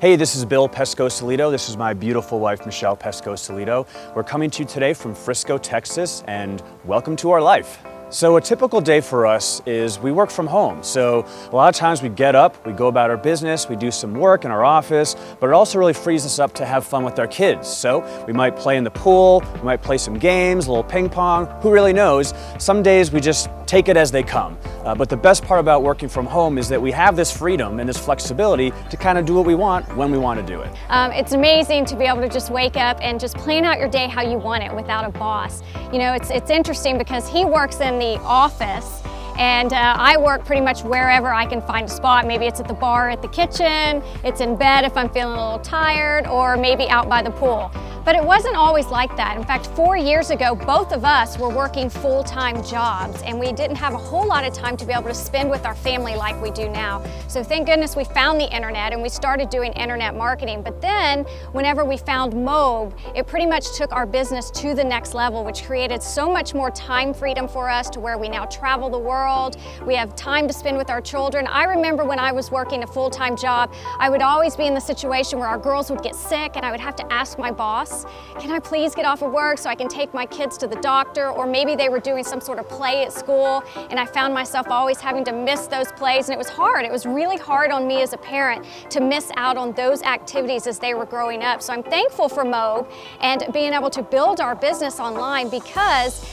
Hey, this is Bill Pescosolido. This is my beautiful wife, Michelle Pescosolido. We're coming to you today from Frisco, Texas, and welcome to our life. So a typical day for us is we work from home. So a lot of times we get up, we go about our business, we do some work in our office, but it also really frees us up to have fun with our kids. So we might play in the pool, we might play some games, a little ping pong, who really knows? Some days we just take it as they come. But the best part about working from home is that we have this freedom and this flexibility to kind of do what we want when we want to do it. It's amazing to be able to just wake up and just plan out your day how you want it without a boss. You know, it's interesting because he works in the office and I work pretty much wherever I can find a spot. Maybe it's at the bar, at the kitchen, it's in bed if I'm feeling a little tired, or maybe out by the pool. But it wasn't always like that. In fact, 4 years ago, both of us were working full-time jobs and we didn't have a whole lot of time to be able to spend with our family like we do now. So thank goodness we found the internet and we started doing internet marketing. But then whenever we found MOBE, it pretty much took our business to the next level, which created so much more time freedom for us to where we now travel the world. We have time to spend with our children. I remember when I was working a full-time job, I would always be in the situation where our girls would get sick and I would have to ask my boss, can I please get off of work so I can take my kids to the doctor? Or maybe they were doing some sort of play at school and I found myself always having to miss those plays, and it was hard. It was really hard on me as a parent to miss out on those activities as they were growing up. So I'm thankful for MOBE and being able to build our business online, because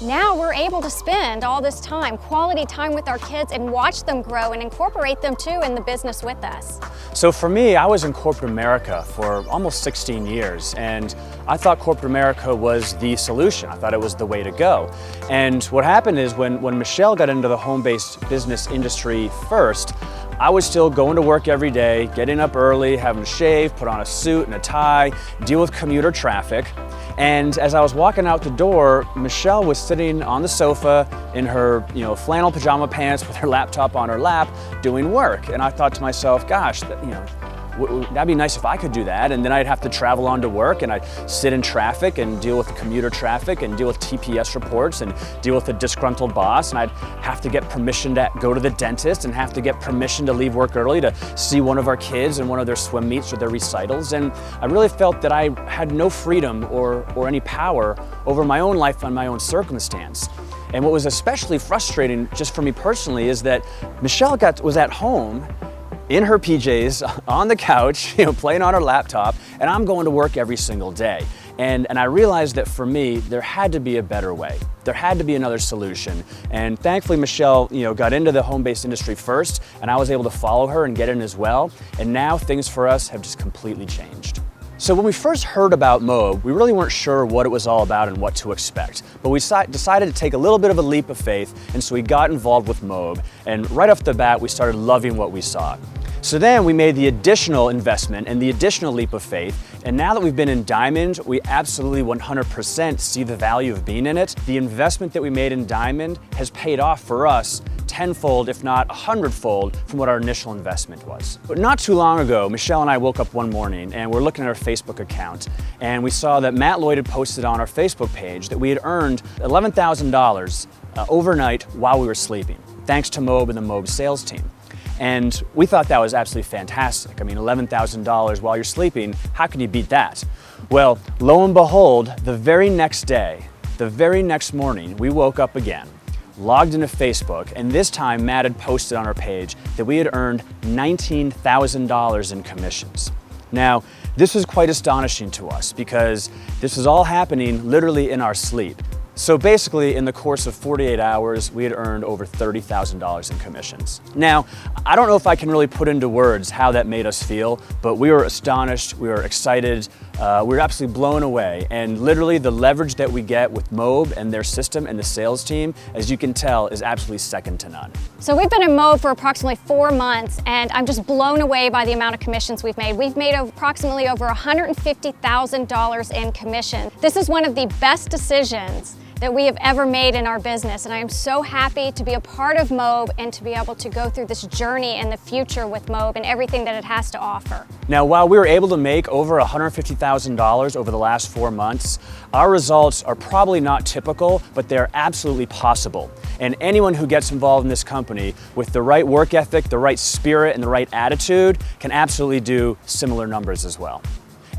now we're able to spend all this time, quality time with our kids, and watch them grow and incorporate them too in the business with us. So for me, I was in corporate America for almost 16 years, and I thought corporate America was the solution. I thought it was the way to go. And what happened is when Michelle got into the home-based business industry first, I was still going to work every day, getting up early, having to shave, put on a suit and a tie, deal with commuter traffic. And as I was walking out the door, Michelle was sitting on the sofa in her flannel pajama pants with her laptop on her lap doing work. And I thought to myself, gosh, that'd be nice if I could do that. And then I'd have to travel on to work and I'd sit in traffic and deal with commuter traffic and deal with TPS reports and deal with a disgruntled boss. And I'd have to get permission to go to the dentist and have to get permission to leave work early to see one of our kids in one of their swim meets or their recitals. And I really felt that I had no freedom or any power over my own life and my own circumstance. And what was especially frustrating just for me personally is that Michelle was at home in her PJs on the couch, playing on her laptop, and I'm going to work every single day. And I realized that for me, there had to be a better way. There had to be another solution. And thankfully, Michelle, got into the home-based industry first, and I was able to follow her and get in as well. And now things for us have just completely changed. So when we first heard about MOBE, we really weren't sure what it was all about and what to expect. But we decided to take a little bit of a leap of faith, and so we got involved with MOBE. And right off the bat, we started loving what we saw. So then we made the additional investment and the additional leap of faith, and now that we've been in Daegen, we absolutely 100% see the value of being in it. The investment that we made in Daegen has paid off for us tenfold, if not 100-fold, from what our initial investment was. But not too long ago, Michelle and I woke up one morning and we're looking at our Facebook account, and we saw that Matt Lloyd had posted on our Facebook page that we had earned $11,000 overnight while we were sleeping, thanks to MOBE and the MOBE sales team. And we thought that was absolutely fantastic. I mean, $11,000 while you're sleeping, how can you beat that? Well, lo and behold, the very next day, the very next morning, we woke up again, logged into Facebook, and this time Matt had posted on our page that we had earned $19,000 in commissions. Now, this was quite astonishing to us because this was all happening literally in our sleep. So basically, in the course of 48 hours, we had earned over $30,000 in commissions. Now, I don't know if I can really put into words how that made us feel, but we were astonished, we were excited, we were absolutely blown away. And literally, the leverage that we get with MOBE and their system and the sales team, as you can tell, is absolutely second to none. So we've been in MOBE for approximately 4 months, and I'm just blown away by the amount of commissions we've made. We've made approximately over $150,000 in commission. This is one of the best decisions that we have ever made in our business. And I am so happy to be a part of MOBE and to be able to go through this journey in the future with MOBE and everything that it has to offer. Now, while we were able to make over $150,000 over the last 4 months, our results are probably not typical, but they're absolutely possible. And anyone who gets involved in this company with the right work ethic, the right spirit, and the right attitude can absolutely do similar numbers as well.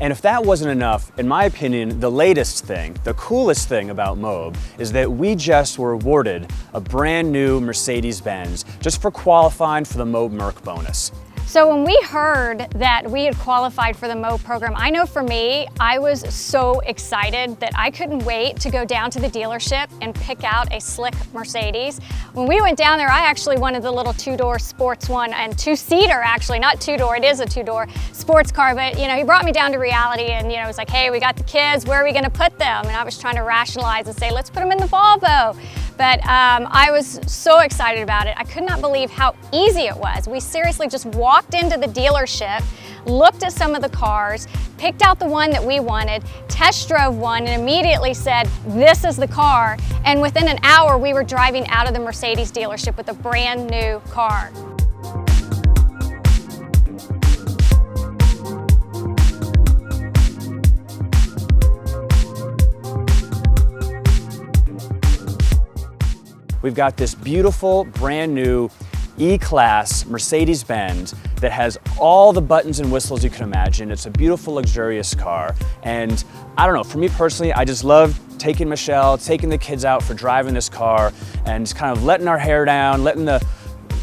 And if that wasn't enough, in my opinion, the latest thing, the coolest thing about MOBE is that we just were awarded a brand new Mercedes-Benz just for qualifying for the MOBE Merc bonus. So when we heard that we had qualified for the MOBE program, I know for me, I was so excited that I couldn't wait to go down to the dealership and pick out a slick Mercedes. When we went down there, I actually wanted the little two-door sports one, and two-seater actually, not two-door, it is a two-door sports car, but he brought me down to reality and it was like, hey, we got the kids, where are we gonna put them? And I was trying to rationalize and say, let's put them in the Volvo. But I was so excited about it. I could not believe how easy it was. We seriously just walked into the dealership, looked at some of the cars, picked out the one that we wanted, test drove one, and immediately said, this is the car. And within an hour, we were driving out of the Mercedes dealership with a brand new car. We've got this beautiful, brand new E-Class Mercedes-Benz that has all the buttons and whistles you can imagine. It's a beautiful, luxurious car. And I don't know, for me personally, I just love taking Michelle, taking the kids out for driving this car and just kind of letting our hair down, letting the,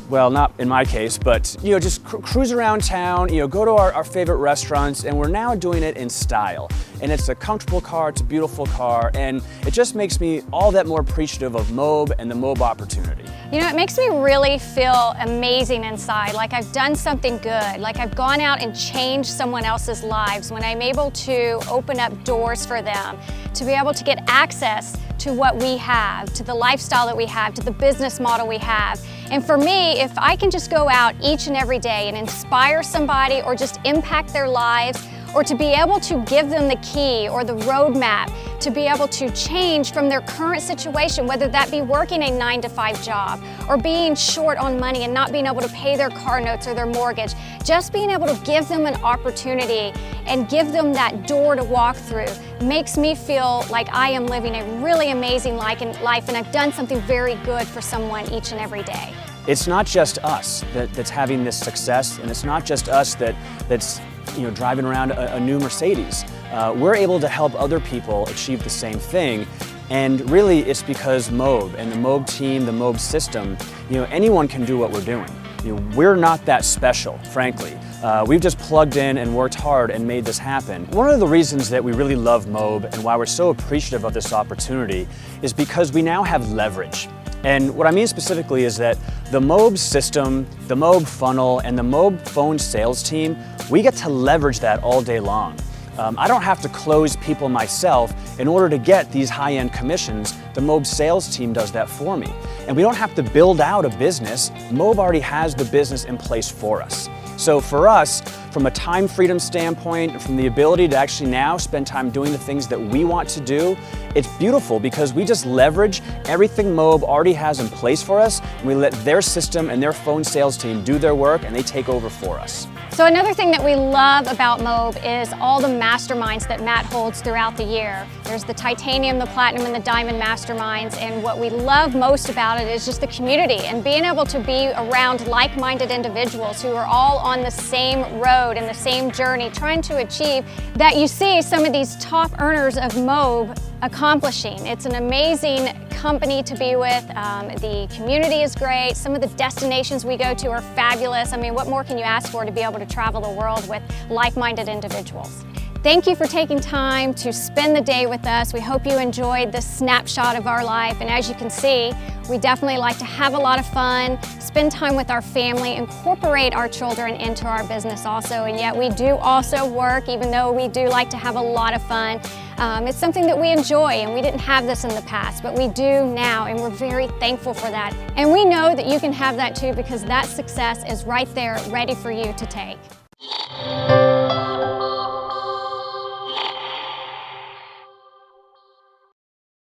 well, not in my case, but just cruise around town, go to our favorite restaurants, and we're now doing it in style. And it's a comfortable car, it's a beautiful car, and it just makes me all that more appreciative of MOBE and the MOBE opportunity. It makes me really feel amazing inside, like I've done something good, like I've gone out and changed someone else's lives when I'm able to open up doors for them, to be able to get access to what we have, to the lifestyle that we have, to the business model we have. And for me, if I can just go out each and every day and inspire somebody or just impact their lives, or to be able to give them the key or the roadmap to be able to change from their current situation, whether that be working a 9-to-5 job or being short on money and not being able to pay their car notes or their mortgage, just being able to give them an opportunity and give them that door to walk through makes me feel like I am living a really amazing life and I've done something very good for someone each and every day. It's not just us that's having this success, and it's not just us that's driving around a new Mercedes. We're able to help other people achieve the same thing, and really it's because MOBE and the MOBE team, the MOBE system, anyone can do what we're doing. We're not that special, frankly. We've just plugged in and worked hard and made this happen. One of the reasons that we really love MOBE and why we're so appreciative of this opportunity is because we now have leverage. And what I mean specifically is that the MOBE system, the MOBE funnel, and the MOBE phone sales team, we get to leverage that all day long. I don't have to close people myself in order to get these high-end commissions. The MOBE sales team does that for me. And we don't have to build out a business. MOBE already has the business in place for us. So for us, from a time freedom standpoint, from the ability to actually now spend time doing the things that we want to do, it's beautiful because we just leverage everything MOBE already has in place for us, and we let their system and their phone sales team do their work, and they take over for us. So another thing that we love about MOBE is all the masterminds that Matt holds throughout the year. There's the titanium, the platinum, and the diamond masterminds, and what we love most about it is just the community and being able to be around like-minded individuals who are all on the same road and the same journey trying to achieve that you see some of these top earners of MOBE accomplishing. It's an amazing company to be with. The community is great. Some of the destinations we go to are fabulous. I mean, what more can you ask for to be able to travel the world with like-minded individuals? Thank you for taking time to spend the day with us. We hope you enjoyed this snapshot of our life. And as you can see, we definitely like to have a lot of fun, spend time with our family, incorporate our children into our business also. And yet we do also work, even though we do like to have a lot of fun. It's something that we enjoy, and we didn't have this in the past, but we do now, and we're very thankful for that. And we know that you can have that too, because that success is right there ready for you to take.